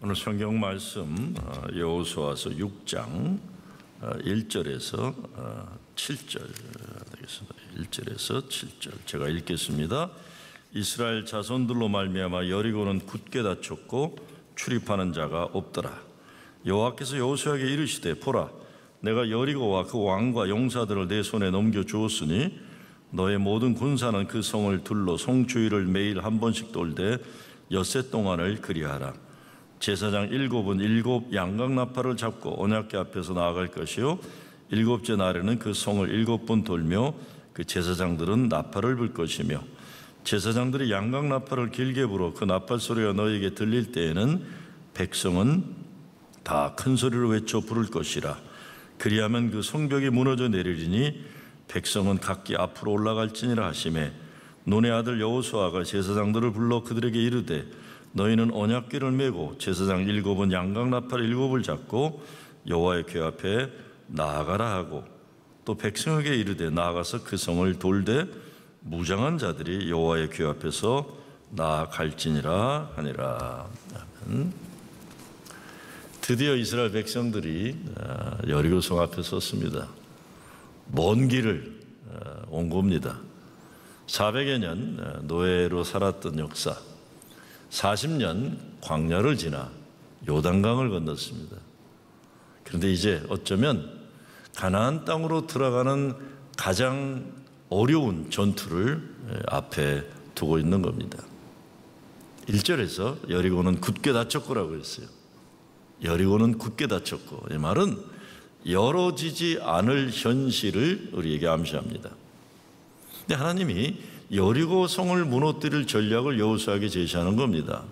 오늘 성경 말씀 여호수아서 6장 1절에서 7절 되겠습니다. 1절에서 7절 제가 읽겠습니다. 이스라엘 자손들로 말미암아 여리고는 굳게 닫혔고 출입하는 자가 없더라. 여호와께서 여호수아에게 이르시되 보라, 내가 여리고와 그 왕과 용사들을 내 손에 넘겨 주었으니 너의 모든 군사는 그 성을 둘러 성 주위를 매일 한 번씩 돌되 엿새 동안을 그리하라. 제사장 7은 7 양각나팔을 잡고 언약궤 앞에서 나아갈 것이요 일곱째 날에는 그 성을 7번 돌며 그 제사장들은 나팔을 불 것이며 제사장들이 양각나팔을 길게 불어 그 나팔 소리가 너에게 들릴 때에는 백성은 다 큰 소리로 외쳐 부를 것이라. 그리하면 그 성벽이 무너져 내리리니 백성은 각기 앞으로 올라갈지니라 하시매, 눈의 아들 여호수아가 제사장들을 불러 그들에게 이르되 너희는 언약궤를 메고 제사장 7은 양각나팔 7을 잡고 여호와의 궤 앞에 나아가라 하고, 또 백성에게 이르되 나아가서 그 성을 돌되 무장한 자들이 여호와의 궤 앞에서 나아갈지니라 하니라. 드디어 이스라엘 백성들이 여리고 성 앞에 섰습니다. 먼 길을 온 겁니다. 400여 년 노예로 살았던 역사, 40년 광야를 지나 요단강을 건넜습니다. 그런데 이제 어쩌면 가나안 땅으로 들어가는 가장 어려운 전투를 앞에 두고 있는 겁니다. 1절에서 여리고는 굳게 닫혔고라고 했어요. 여리고는 굳게 닫혔고, 이 말은 열어지지 않을 현실을 우리에게 암시합니다. 근데 하나님이 여리고 성을 무너뜨릴 전략을 여호수아에게 제시하는 겁니다.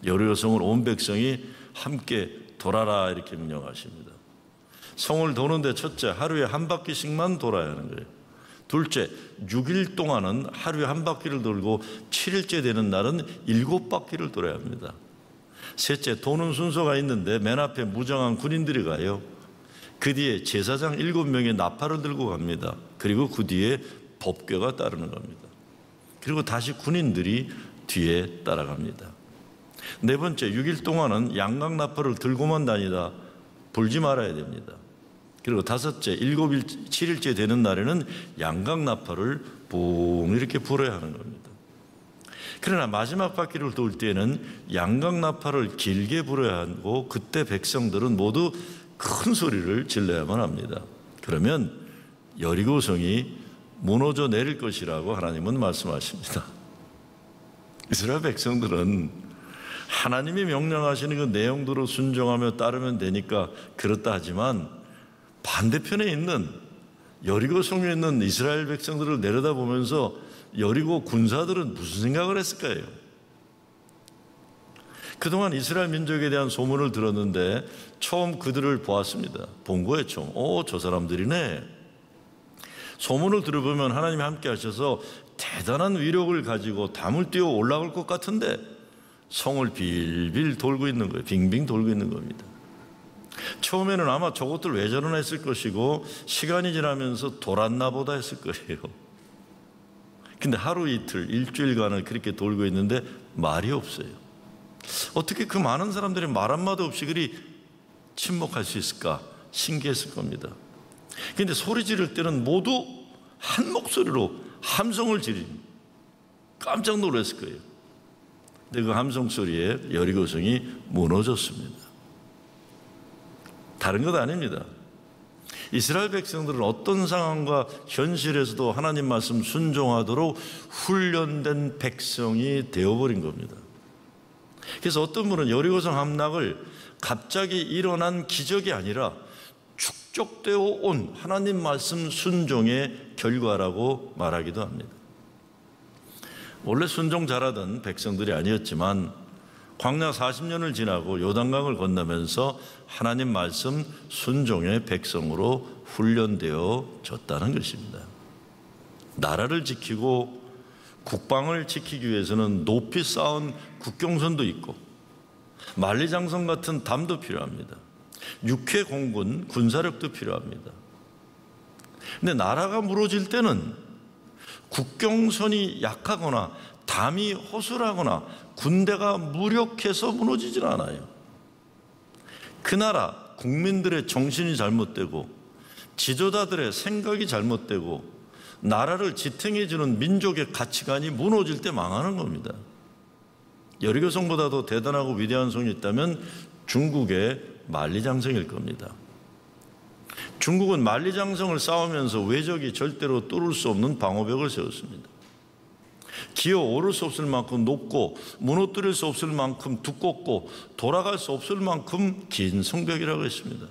여리고 성을 온 백성이 함께 돌아라 이렇게 명령하십니다. 성을 도는데 첫째, 하루에 한 바퀴씩만 돌아야 하는 거예요. 둘째, 6일 동안은 하루에 한 바퀴를 돌고 7일째 되는 날은 7바퀴를 돌아야 합니다. 셋째, 도는 순서가 있는데 맨 앞에 무장한 군인들이 가요. 그 뒤에 제사장 7명의 나팔을 들고 갑니다. 그리고 그 뒤에 법궤가 따르는 겁니다. 그리고 다시 군인들이 뒤에 따라갑니다. 네 번째, 6일 동안은 양각나팔을 들고만 다니다 불지 말아야 됩니다. 그리고 다섯째, 7일째 되는 날에는 양각나팔을 붕 이렇게 불어야 하는 겁니다. 그러나 마지막 바퀴를 돌 때는 양각나팔을 길게 불어야 하고, 그때 백성들은 모두 큰 소리를 질러야만 합니다. 그러면 여리고성이 무너져 내릴 것이라고 하나님은 말씀하십니다. 이스라엘 백성들은 하나님이 명령하시는 그 내용대로 순종하며 따르면 되니까 그렇다 하지만, 반대편에 있는 여리고성에 있는 이스라엘 백성들을 내려다보면서 여리고 군사들은 무슨 생각을 했을까요? 그동안 이스라엘 민족에 대한 소문을 들었는데 처음 그들을 보았습니다. 본 거예요. 처음. 저 사람들이네. 소문을 들어보면 하나님이 함께 하셔서 대단한 위력을 가지고 담을 띄워 올라갈 것 같은데 성을 빌빌 돌고 있는 거예요. 빙빙 돌고 있는 겁니다. 처음에는 아마 저것들 왜 저러나 했을 것이고, 시간이 지나면서 돌았나 보다 했을 거예요. 근데 하루 이틀, 일주일간을 그렇게 돌고 있는데 말이 없어요. 어떻게 그 많은 사람들이 말 한마디 없이 그리 침묵할 수 있을까 신기했을 겁니다. 그런데 소리 지를 때는 모두 한 목소리로 함성을 지릅니다. 깜짝 놀랐을 거예요. 근데 그 함성 소리에 여리고성이 무너졌습니다. 다른 것 아닙니다. 이스라엘 백성들은 어떤 상황과 현실에서도 하나님 말씀 순종하도록 훈련된 백성이 되어버린 겁니다. 그래서 어떤 분은 여리고성 함락을 갑자기 일어난 기적이 아니라 축적되어 온 하나님 말씀 순종의 결과라고 말하기도 합니다. 원래 순종 잘하던 백성들이 아니었지만 광야 40년을 지나고 요단강을 건너면서 하나님 말씀 순종의 백성으로 훈련되어졌다는 것입니다. 나라를 지키고 국방을 지키기 위해서는 높이 쌓은 국경선도 있고 만리장성 같은 담도 필요합니다. 육해 공군 군사력도 필요합니다. 근데 나라가 무너질 때는 국경선이 약하거나 담이 허술하거나 군대가 무력해서 무너지질 않아요. 그 나라 국민들의 정신이 잘못되고 지도자들의 생각이 잘못되고 나라를 지탱해 주는 민족의 가치관이 무너질 때 망하는 겁니다. 여리고성보다도 대단하고 위대한 성이 있다면 중국의 만리장성일 겁니다. 중국은 만리장성을 쌓으면서 외적이 절대로 뚫을 수 없는 방어벽을 세웠습니다. 기어 오를 수 없을 만큼 높고 무너뜨릴 수 없을 만큼 두껍고 돌아갈 수 없을 만큼 긴 성벽이라고 했습니다.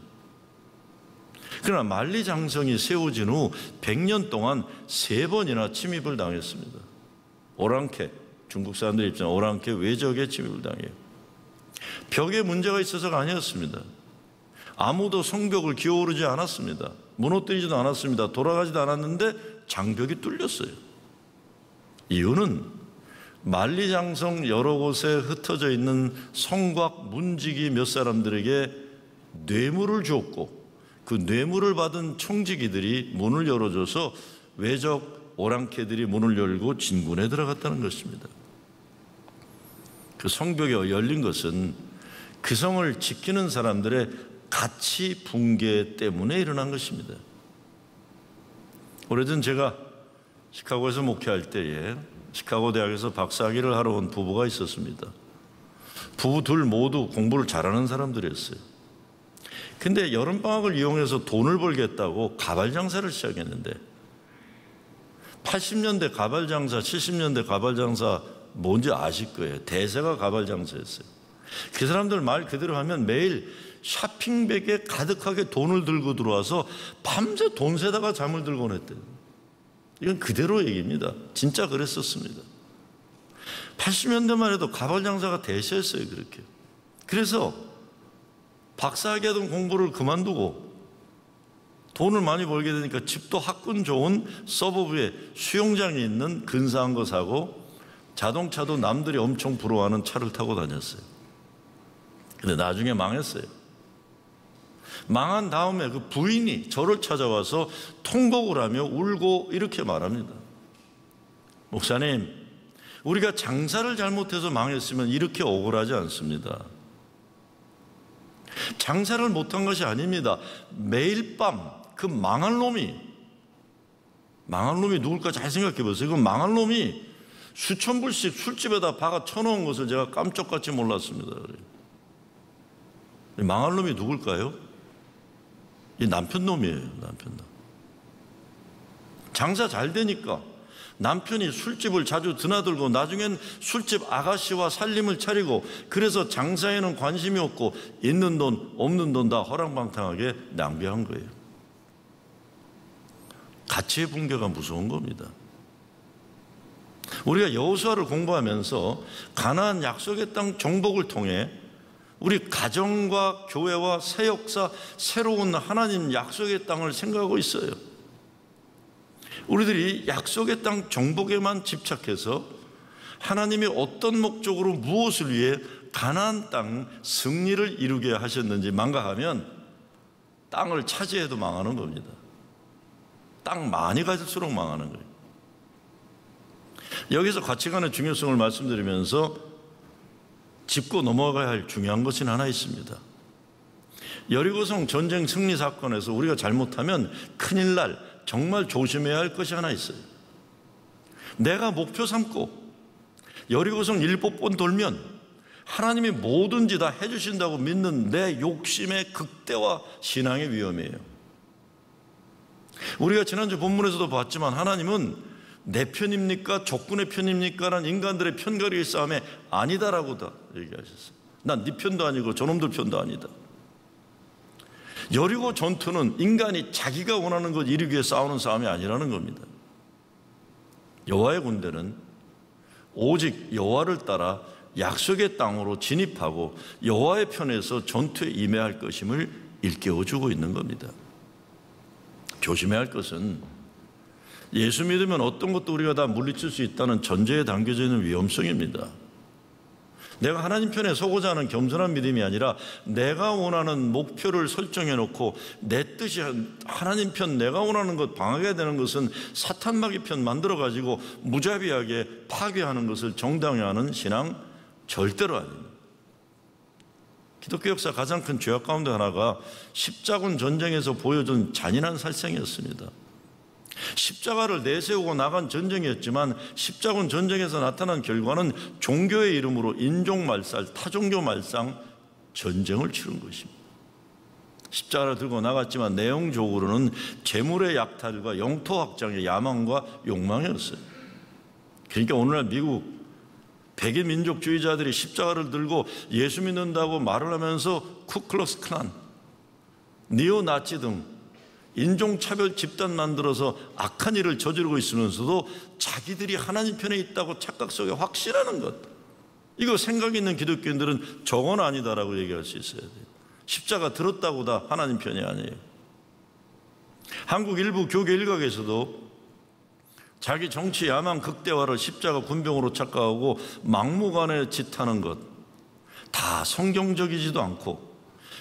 그러나 만리장성이 세워진 후 100년 동안 3번이나 침입을 당했습니다. 오랑캐, 중국 사람들 입장에 오랑캐 외적의 침입을 당해요. 벽에 문제가 있어서가 아니었습니다. 아무도 성벽을 기어오르지 않았습니다. 무너뜨리지도 않았습니다. 돌아가지도 않았는데 장벽이 뚫렸어요. 이유는 만리장성 여러 곳에 흩어져 있는 성곽 문지기 몇 사람들에게 뇌물을 주었고 그 뇌물을 받은 청지기들이 문을 열어줘서 외적 오랑캐들이 문을 열고 진군에 들어갔다는 것입니다. 그 성벽이 열린 것은 그 성을 지키는 사람들의 가치 붕괴 때문에 일어난 것입니다. 오래전 제가 시카고에서 목회할 때에 시카고 대학에서 박사학위를 하러 온 부부가 있었습니다. 부부 둘 모두 공부를 잘하는 사람들이었어요. 근데 여름방학을 이용해서 돈을 벌겠다고 가발 장사를 시작했는데 80년대 가발 장사, 70년대 가발 장사 뭔지 아실 거예요. 대세가 가발 장사였어요. 그 사람들 말 그대로 하면 매일 쇼핑백에 가득하게 돈을 들고 들어와서 밤새 돈 세다가 잠을 들곤 했대요. 이건 그대로 얘기입니다. 진짜 그랬었습니다. 80년대만 해도 가발 장사가 대세였어요. 그렇게. 그래서 박사학위 하던 공부를 그만두고 돈을 많이 벌게 되니까 집도 학군 좋은 서버브에 수영장이 있는 근사한 거 사고 자동차도 남들이 엄청 부러워하는 차를 타고 다녔어요. 근데 나중에 망했어요. 망한 다음에 그 부인이 저를 찾아와서 통곡을 하며 울고 이렇게 말합니다. 목사님, 우리가 장사를 잘못해서 망했으면 이렇게 억울하지 않습니다. 장사를 못한 것이 아닙니다. 매일 밤 그 망한 놈이 누굴까 잘 생각해 보세요. 그 망한 놈이 수천 불씩 술집에다 박아 쳐놓은 것을 제가 깜짝같이 몰랐습니다. 망한 놈이 누굴까요? 이 남편 놈이에요. 남편 놈. 장사 잘 되니까 남편이 술집을 자주 드나들고 나중엔 술집 아가씨와 살림을 차리고 그래서 장사에는 관심이 없고 있는 돈 없는 돈 다 허랑방탕하게 낭비한 거예요. 가치의 붕괴가 무서운 겁니다. 우리가 여호수아를 공부하면서 가나안 약속의 땅 정복을 통해 우리 가정과 교회와 새 역사, 새로운 하나님 약속의 땅을 생각하고 있어요. 우리들이 약속의 땅 정복에만 집착해서 하나님이 어떤 목적으로 무엇을 위해 가나안 땅 승리를 이루게 하셨는지 망각하면 땅을 차지해도 망하는 겁니다. 땅 많이 가질수록 망하는 거예요. 여기서 가치관의 중요성을 말씀드리면서 짚고 넘어가야 할 중요한 것이 하나 있습니다. 여리고성 전쟁 승리 사건에서 우리가 잘못하면 큰일 날 정말 조심해야 할 것이 하나 있어요. 내가 목표 삼고 여리고성 7번 돌면 하나님이 뭐든지 다 해주신다고 믿는 내 욕심의 극대화 신앙의 위험이에요. 우리가 지난주 본문에서도 봤지만 하나님은 내 편입니까? 적군의 편입니까? 라는 인간들의 편가르기 싸움에 아니다라고 다 얘기하셨어요. 난 네 편도 아니고 저놈들 편도 아니다. 여리고 전투는 인간이 자기가 원하는 것 이루기 위해 싸우는 싸움이 아니라는 겁니다. 여호와의 군대는 오직 여호와를 따라 약속의 땅으로 진입하고 여호와의 편에서 전투에 임해야 할 것임을 일깨워주고 있는 겁니다. 조심해야 할 것은 예수 믿으면 어떤 것도 우리가 다 물리칠 수 있다는 전제에 담겨져 있는 위험성입니다. 내가 하나님 편에 서고자 하는 겸손한 믿음이 아니라 내가 원하는 목표를 설정해 놓고 내 뜻이 하나님 편 내가 원하는 것 방하게 되는 것은 사탄 마귀 편 만들어 가지고 무자비하게 파괴하는 것을 정당화하는 신앙 절대로 아닙니다. 기독교 역사 가장 큰 죄악 가운데 하나가 십자군 전쟁에서 보여준 잔인한 살생이었습니다. 십자가를 내세우고 나간 전쟁이었지만 십자군 전쟁에서 나타난 결과는 종교의 이름으로 인종말살, 타종교 말상 전쟁을 치른 것입니다. 십자가를 들고 나갔지만 내용적으로는 재물의 약탈과 영토 확장의 야망과 욕망이었어요. 그러니까 오늘날 미국 백인 민족주의자들이 십자가를 들고 예수 믿는다고 말을 하면서 쿠클럭스 클란, 니오나치 등 인종차별 집단 만들어서 악한 일을 저지르고 있으면서도 자기들이 하나님 편에 있다고 착각 속에 확신하는 것, 이거 생각 있는 기독교인들은 저건 아니다라고 얘기할 수 있어야 돼요. 십자가 들었다고 다 하나님 편이 아니에요. 한국 일부 교계 일각에서도 자기 정치 야망 극대화를 십자가 군병으로 착각하고 막무가내 짓하는 것, 다 성경적이지도 않고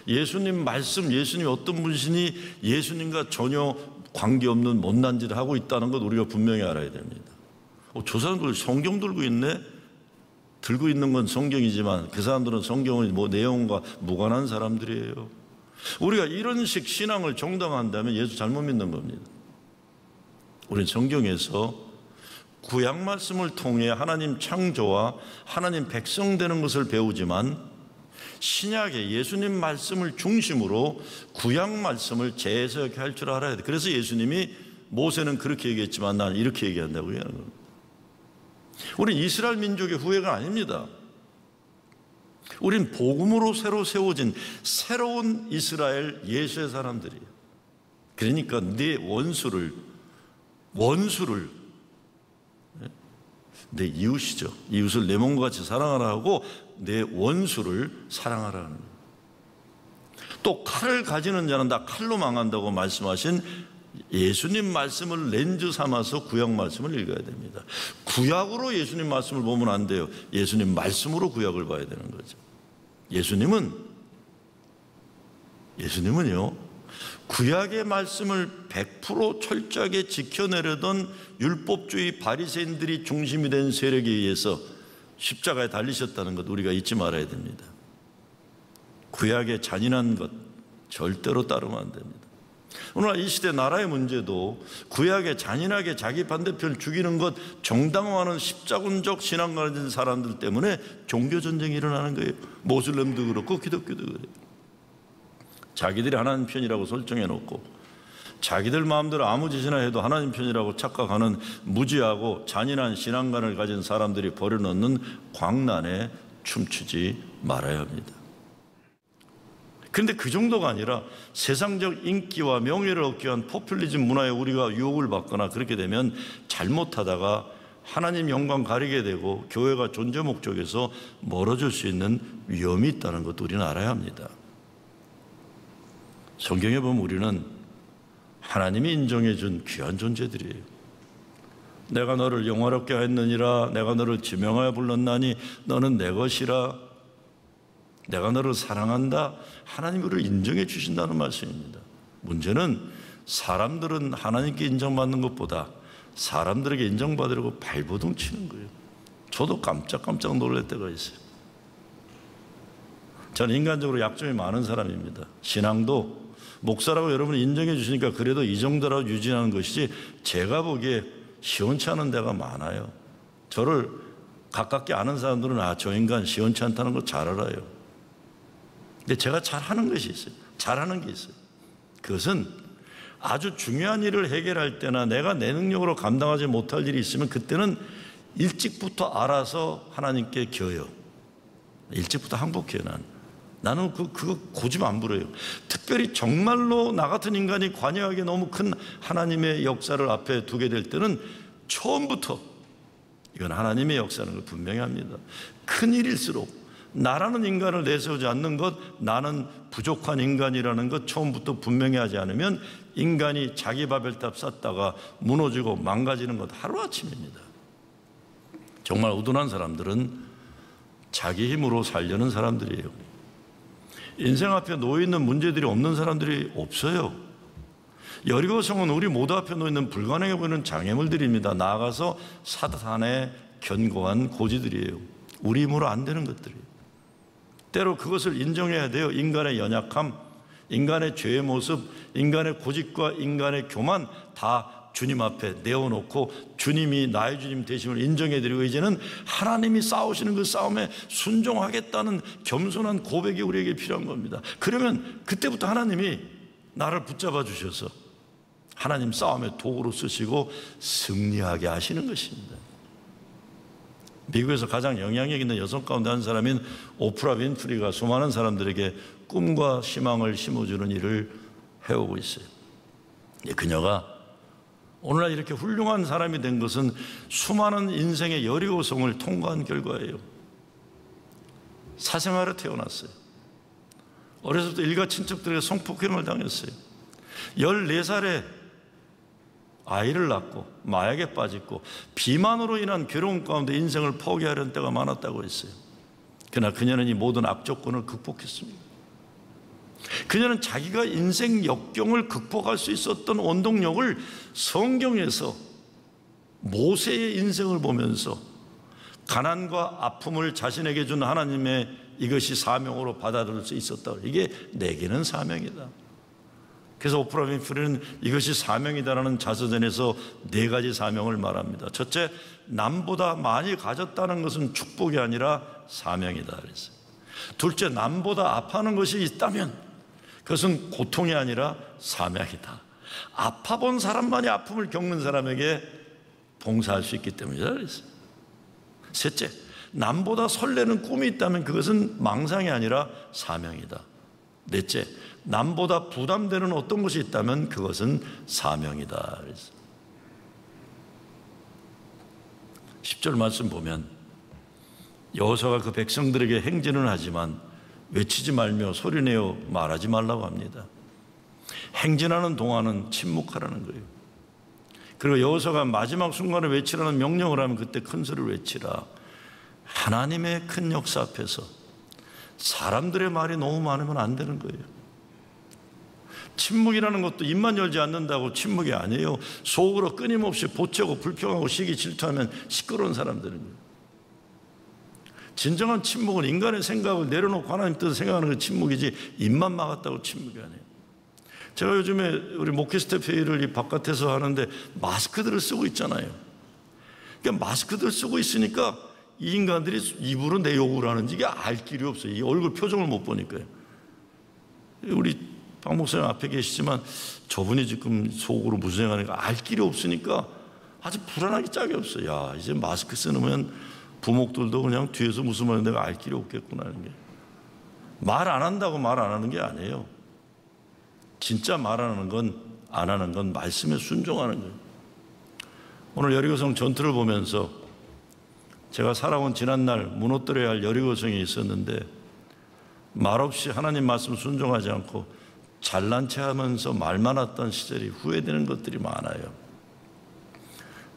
예수님 말씀, 예수님이 어떤 분이시니 예수님과 전혀 관계없는 못난 짓을 하고 있다는 것 우리가 분명히 알아야 됩니다. 저 사람들 성경 들고 있네? 들고 있는 건 성경이지만 그 사람들은 성경의 내용과 무관한 사람들이에요. 우리가 이런 식 신앙을 정당화한다면 예수 잘못 믿는 겁니다. 우리는 성경에서 구약 말씀을 통해 하나님 창조와 하나님 백성 되는 것을 배우지만 신약의 예수님 말씀을 중심으로 구약 말씀을 재해석할 줄 알아야 돼. 그래서 예수님이 모세는 그렇게 얘기했지만 나는 이렇게 얘기한다고 얘기하는 겁니다. 우린 이스라엘 민족의 후예가 아닙니다. 우린 복음으로 새로 세워진 새로운 이스라엘 예수의 사람들이에요. 그러니까 네 원수를 내 이웃이죠. 이웃을 내 몸과 같이 사랑하라 하고 내 원수를 사랑하라는 거예요. 또 칼을 가지는 자는 다 칼로 망한다고 말씀하신 예수님 말씀을 렌즈 삼아서 구약 말씀을 읽어야 됩니다. 구약으로 예수님 말씀을 보면 안 돼요. 예수님 말씀으로 구약을 봐야 되는 거죠. 예수님은요, 구약의 말씀을 100% 철저하게 지켜내려던 율법주의 바리새인들이 중심이 된 세력에 의해서 십자가에 달리셨다는 것 우리가 잊지 말아야 됩니다. 구약의 잔인한 것 절대로 따르면 안 됩니다. 오늘 이 시대 나라의 문제도 구약에 잔인하게 자기 반대편을 죽이는 것 정당화하는 십자군적 신앙 가진 사람들 때문에 종교전쟁이 일어나는 거예요. 모슬렘도 그렇고 기독교도 그래요. 자기들이 하나님 편이라고 설정해놓고 자기들 마음대로 아무 짓이나 해도 하나님 편이라고 착각하는 무지하고 잔인한 신앙관을 가진 사람들이 버려놓는 광란에 춤추지 말아야 합니다. 그런데 그 정도가 아니라 세상적 인기와 명예를 얻기 위한 포퓰리즘 문화에 우리가 유혹을 받거나 그렇게 되면 잘못하다가 하나님 영광 가리게 되고 교회가 존재 목적에서 멀어질 수 있는 위험이 있다는 것도 우리는 알아야 합니다. 성경에 보면 우리는 하나님이 인정해 준 귀한 존재들이에요. 내가 너를 영화롭게 하였느니라, 내가 너를 지명하여 불렀나니 너는 내 것이라, 내가 너를 사랑한다. 하나님이 우리를 인정해 주신다는 말씀입니다. 문제는 사람들은 하나님께 인정받는 것보다 사람들에게 인정받으려고 발버둥 치는 거예요. 저도 깜짝깜짝 놀랄 때가 있어요. 저는 인간적으로 약점이 많은 사람입니다. 신앙도 목사라고 여러분이 인정해 주시니까 그래도 이 정도라도 유지하는 것이지 제가 보기에 시원치 않은 데가 많아요. 저를 가깝게 아는 사람들은 저 인간 시원치 않다는 거 잘 알아요. 근데 제가 잘하는 것이 있어요. 잘하는 게 있어요. 그것은 아주 중요한 일을 해결할 때나 내가 내 능력으로 감당하지 못할 일이 있으면 그때는 일찍부터 알아서 하나님께 겨요. 일찍부터 항복해요. 나는 그거 고집 안 부려요. 특별히 정말로 나 같은 인간이 관여하기 너무 큰 하나님의 역사를 앞에 두게 될 때는 처음부터 이건 하나님의 역사라는 걸 분명히 합니다. 큰 일일수록 나라는 인간을 내세우지 않는 것, 나는 부족한 인간이라는 것 처음부터 분명히 하지 않으면 인간이 자기 바벨탑 쌓다가 무너지고 망가지는 것 하루아침입니다. 정말 우둔한 사람들은 자기 힘으로 살려는 사람들이에요. 인생 앞에 놓여있는 문제들이 없는 사람들이 없어요. 여리고성은 우리 모두 앞에 놓여있는 불가능해 보이는 장애물들입니다. 나아가서 사탄의 견고한 고지들이에요. 우리 힘으로 안 되는 것들이에요. 때로 그것을 인정해야 돼요. 인간의 연약함, 인간의 죄의 모습, 인간의 고집과 인간의 교만 다 주님 앞에 내어놓고 주님이 나의 주님 되심을 인정해드리고 이제는 하나님이 싸우시는 그 싸움에 순종하겠다는 겸손한 고백이 우리에게 필요한 겁니다. 그러면 그때부터 하나님이 나를 붙잡아 주셔서 하나님 싸움의 도구로 쓰시고 승리하게 하시는 것입니다. 미국에서 가장 영향력 있는 여성 가운데 한 사람인 오프라 윈프리가 수많은 사람들에게 꿈과 희망을 심어주는 일을 해오고 있어요. 그녀가 오늘날 이렇게 훌륭한 사람이 된 것은 수많은 인생의 여리고성을 통과한 결과예요. 사생활에 태어났어요. 어려서부터 일가 친척들에게 성폭행을 당했어요. 14살에 아이를 낳고 마약에 빠졌고 비만으로 인한 괴로움 가운데 인생을 포기하려는 때가 많았다고 했어요. 그러나 그녀는 이 모든 악조건을 극복했습니다. 그녀는 자기가 인생 역경을 극복할 수 있었던 원동력을 성경에서 모세의 인생을 보면서 가난과 아픔을 자신에게 준 하나님의 이것이 사명으로 받아들일 수 있었다. 이게 내게는 사명이다. 그래서 오프라 윈프리는 이것이 사명이다라는 자서전에서 4가지 사명을 말합니다. 첫째, 남보다 많이 가졌다는 것은 축복이 아니라 사명이다 그랬어요. 둘째, 남보다 아파하는 것이 있다면 그것은 고통이 아니라 사명이다. 아파본 사람만이 아픔을 겪는 사람에게 봉사할 수 있기 때문이다 그랬어요. 셋째, 남보다 설레는 꿈이 있다면 그것은 망상이 아니라 사명이다. 넷째, 남보다 부담되는 어떤 것이 있다면 그것은 사명이다 그랬어요. 10절 말씀 보면 여호수아가 그 백성들에게 행진은 하지만 외치지 말며 소리내어 말하지 말라고 합니다. 행진하는 동안은 침묵하라는 거예요. 그리고 여호수아가 마지막 순간에 외치라는 명령을 하면 그때 큰 소리를 외치라. 하나님의 큰 역사 앞에서 사람들의 말이 너무 많으면 안 되는 거예요. 침묵이라는 것도 입만 열지 않는다고 침묵이 아니에요. 속으로 끊임없이 보채고 불평하고 시기 질투하면 시끄러운 사람들인 거예요. 진정한 침묵은 인간의 생각을 내려놓고 하나님 뜻을 생각하는 게 침묵이지 입만 막았다고 침묵이 아니에요. 제가 요즘에 우리 목회 스태프 회의를 이 바깥에서 하는데 마스크들을 쓰고 있잖아요. 그러니까 마스크들을 쓰고 있으니까 이 인간들이 입으로 내 욕을 하는지 이게 알 길이 없어요. 이 얼굴 표정을 못 보니까요. 우리 박 목사님 앞에 계시지만 저분이 지금 속으로 무슨 생각하는가 알 길이 없으니까 아주 불안하기 짝이 없어요. 야, 이제 마스크 쓰면 부목들도 그냥 뒤에서 무슨 말인지 내가 알 길이 없겠구나 하는 게. 말 안 한다고 말 안 하는 게 아니에요. 진짜 말하는 건 안 하는 건 말씀에 순종하는 거예요. 오늘 여리고성 전투를 보면서 제가 살아온 지난날 무너뜨려야 할 여리고성이 있었는데 말없이 하나님 말씀 순종하지 않고 잘난 체 하면서 말만 했던 시절이 후회되는 것들이 많아요.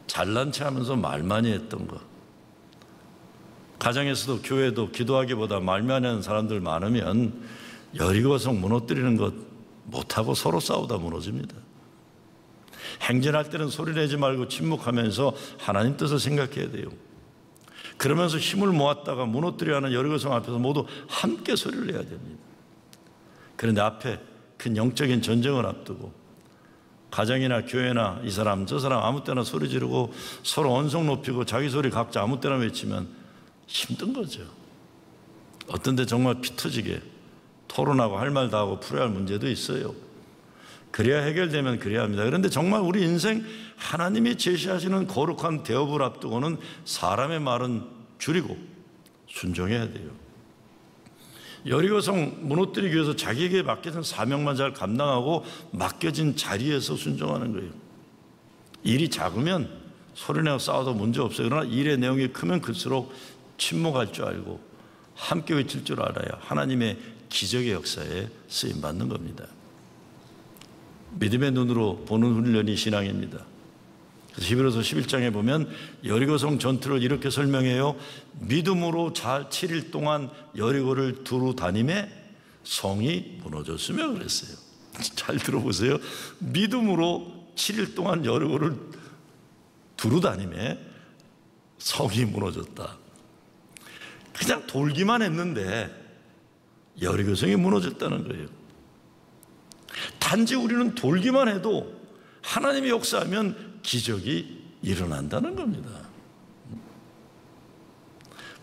잘난 체 하면서 말 많이 했던 것. 가정에서도 교회도 기도하기보다 말만 하는 사람들 많으면 여리고성 무너뜨리는 것 못하고 서로 싸우다 무너집니다. 행진할 때는 소리내지 말고 침묵하면서 하나님 뜻을 생각해야 돼요. 그러면서 힘을 모았다가 무너뜨려 하는 여리고성 앞에서 모두 함께 소리를 내야 됩니다. 그런데 앞에 큰 영적인 전쟁을 앞두고 가정이나 교회나 이 사람 저 사람 아무 때나 소리 지르고 서로 언성 높이고 자기 소리 각자 아무 때나 외치면 힘든 거죠. 어떤 데 정말 피 터지게 토론하고 할 말 다 하고 풀어야 할 문제도 있어요. 그래야 해결되면 그래야 합니다. 그런데 정말 우리 인생 하나님이 제시하시는 거룩한 대업을 앞두고는 사람의 말은 줄이고 순종해야 돼요. 여리고성 무너뜨리기 위해서 자기에게 맡겨진 사명만 잘 감당하고 맡겨진 자리에서 순종하는 거예요. 일이 작으면 소리내고 싸워도 문제 없어요. 그러나 일의 내용이 크면 클수록 침묵할 줄 알고 함께 외칠 줄 알아야 하나님의 기적의 역사에 쓰임받는 겁니다. 믿음의 눈으로 보는 훈련이 신앙입니다. 그래서 히브리서 11장에 보면 여리고성 전투를 이렇게 설명해요. 믿음으로 7일 동안 여리고를 두루 다니매 성이 무너졌으며 그랬어요. 잘 들어보세요. 믿음으로 7일 동안 여리고를 두루 다니매 성이 무너졌다. 그냥 돌기만 했는데 여리고성이 무너졌다는 거예요. 단지 우리는 돌기만 해도 하나님이 역사하면 기적이 일어난다는 겁니다.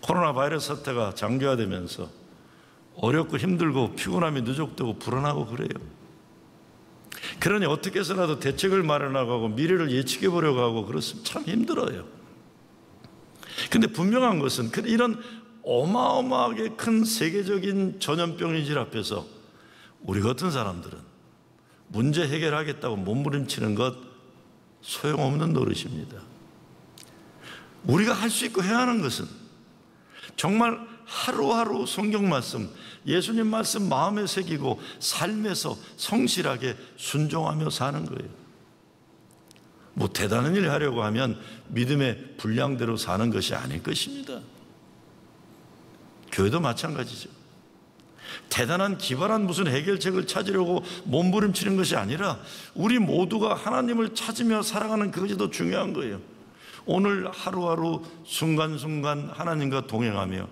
코로나 바이러스 사태가 장기화되면서 어렵고 힘들고 피곤함이 누적되고 불안하고 그래요. 그러니 어떻게 해서라도 대책을 마련하고 하고 미래를 예측해 보려고 하고 그렇으면 참 힘들어요. 근데 분명한 것은 이런 어마어마하게 큰 세계적인 전염병인질 앞에서 우리 같은 사람들은 문제 해결하겠다고 몸부림치는 것 소용없는 노릇입니다. 우리가 할 수 있고 해야 하는 것은 정말 하루하루 성경 말씀, 예수님 말씀 마음에 새기고 삶에서 성실하게 순종하며 사는 거예요. 뭐 대단한 일 하려고 하면 믿음의 분량대로 사는 것이 아닐 것입니다. 교회도 마찬가지죠. 대단한 기발한 무슨 해결책을 찾으려고 몸부림치는 것이 아니라 우리 모두가 하나님을 찾으며 살아가는 그것이 더 중요한 거예요. 오늘 하루하루 순간순간 하나님과 동행하며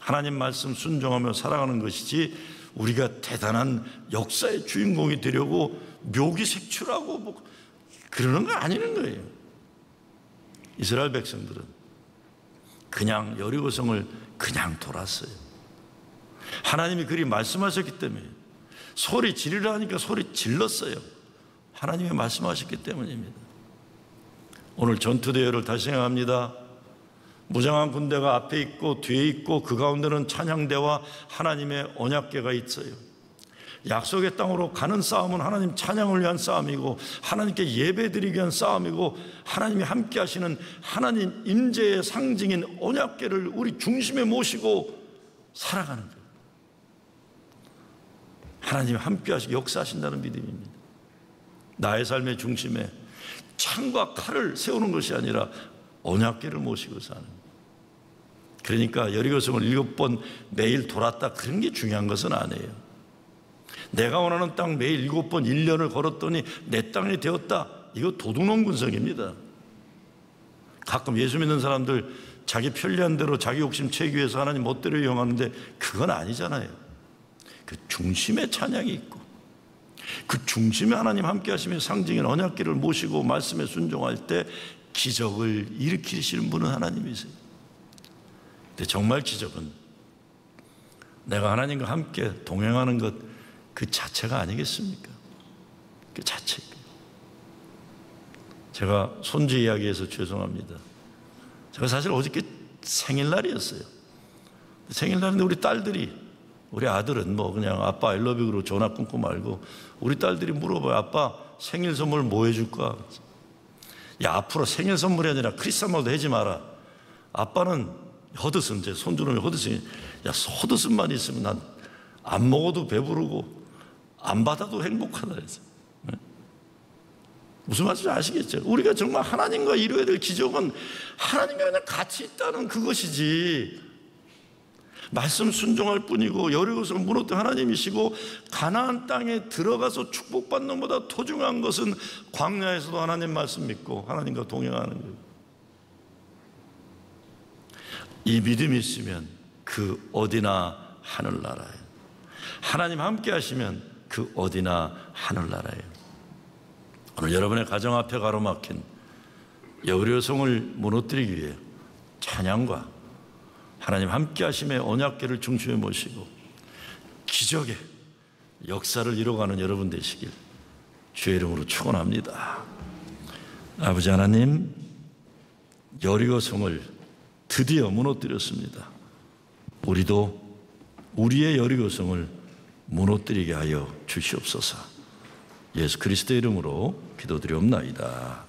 하나님 말씀 순종하며 살아가는 것이지 우리가 대단한 역사의 주인공이 되려고 묘기색출하고 뭐 그러는 거 아니는 거예요. 이스라엘 백성들은 그냥 여리고성을 그냥 돌았어요. 하나님이 그리 말씀하셨기 때문에 소리 지르라 하니까 소리 질렀어요. 하나님이 말씀하셨기 때문입니다. 오늘 전투대회를 다시 생각합니다. 무장한 군대가 앞에 있고 뒤에 있고 그 가운데는 찬양대와 하나님의 언약궤가 있어요. 약속의 땅으로 가는 싸움은 하나님 찬양을 위한 싸움이고 하나님께 예배드리기 위한 싸움이고 하나님이 함께 하시는 하나님 임재의 상징인 언약궤를 우리 중심에 모시고 살아가는 거예요. 하나님이 함께 하시고 역사하신다는 믿음입니다. 나의 삶의 중심에 창과 칼을 세우는 것이 아니라 언약궤를 모시고 사는 거예요. 그러니까 여리고성을 7번 매일 돌았다 그런 게 중요한 것은 아니에요. 내가 원하는 땅 매일 7번 1년을 걸었더니 내 땅이 되었다. 이거 도둑놈 군성입니다. 가끔 예수 믿는 사람들 자기 편리한 대로 자기 욕심 채우기 위해서 하나님 멋대로 이용하는데 그건 아니잖아요. 그 중심에 찬양이 있고 그 중심에 하나님 함께 하시며 상징인 언약궤를 모시고 말씀에 순종할 때 기적을 일으키시는 분은 하나님이세요. 근데 정말 기적은 내가 하나님과 함께 동행하는 것 그 자체가 아니겠습니까? 그 자체예요. 제가 손주 이야기해서 죄송합니다. 제가 사실 어저께 생일날이었어요. 생일날인데 우리 딸들이, 우리 아들은 뭐 그냥 아빠 I love you로 전화 끊고 말고 우리 딸들이 물어봐요. 아빠 생일 선물 뭐 해줄까? 야, 앞으로 생일 선물이 아니라 크리스마스도 하지 마라. 아빠는 허드슨, 제 손주놈이 허드슨이, 야, 허드슨만 있으면 난 안 먹어도 배부르고 안 받아도 행복하다 해서. 무슨 말인지 아시겠죠? 우리가 정말 하나님과 이루어야 될 기적은 하나님과 그냥 같이 있다는 그것이지, 말씀 순종할 뿐이고 여리고성 무너뜨린 하나님이시고 가나안 땅에 들어가서 축복받는 것보다 더 중요한 것은 광야에서도 하나님 말씀 믿고 하나님과 동행하는 거예요. 이 믿음이 있으면 그 어디나 하늘나라예요. 하나님 함께 하시면 그 어디나 하늘나라예요. 오늘 여러분의 가정 앞에 가로막힌 여리고성을 무너뜨리기 위해 찬양과 하나님 함께 하심의 언약궤를 중심에 모시고 기적의 역사를 이뤄가는 여러분 되시길 주의 이름으로 축원합니다. 아버지 하나님, 여리고성을 드디어 무너뜨렸습니다. 우리도 우리의 여리고성을 무너뜨리게 하여 주시옵소서. 예수 그리스도의 이름으로 기도드리옵나이다.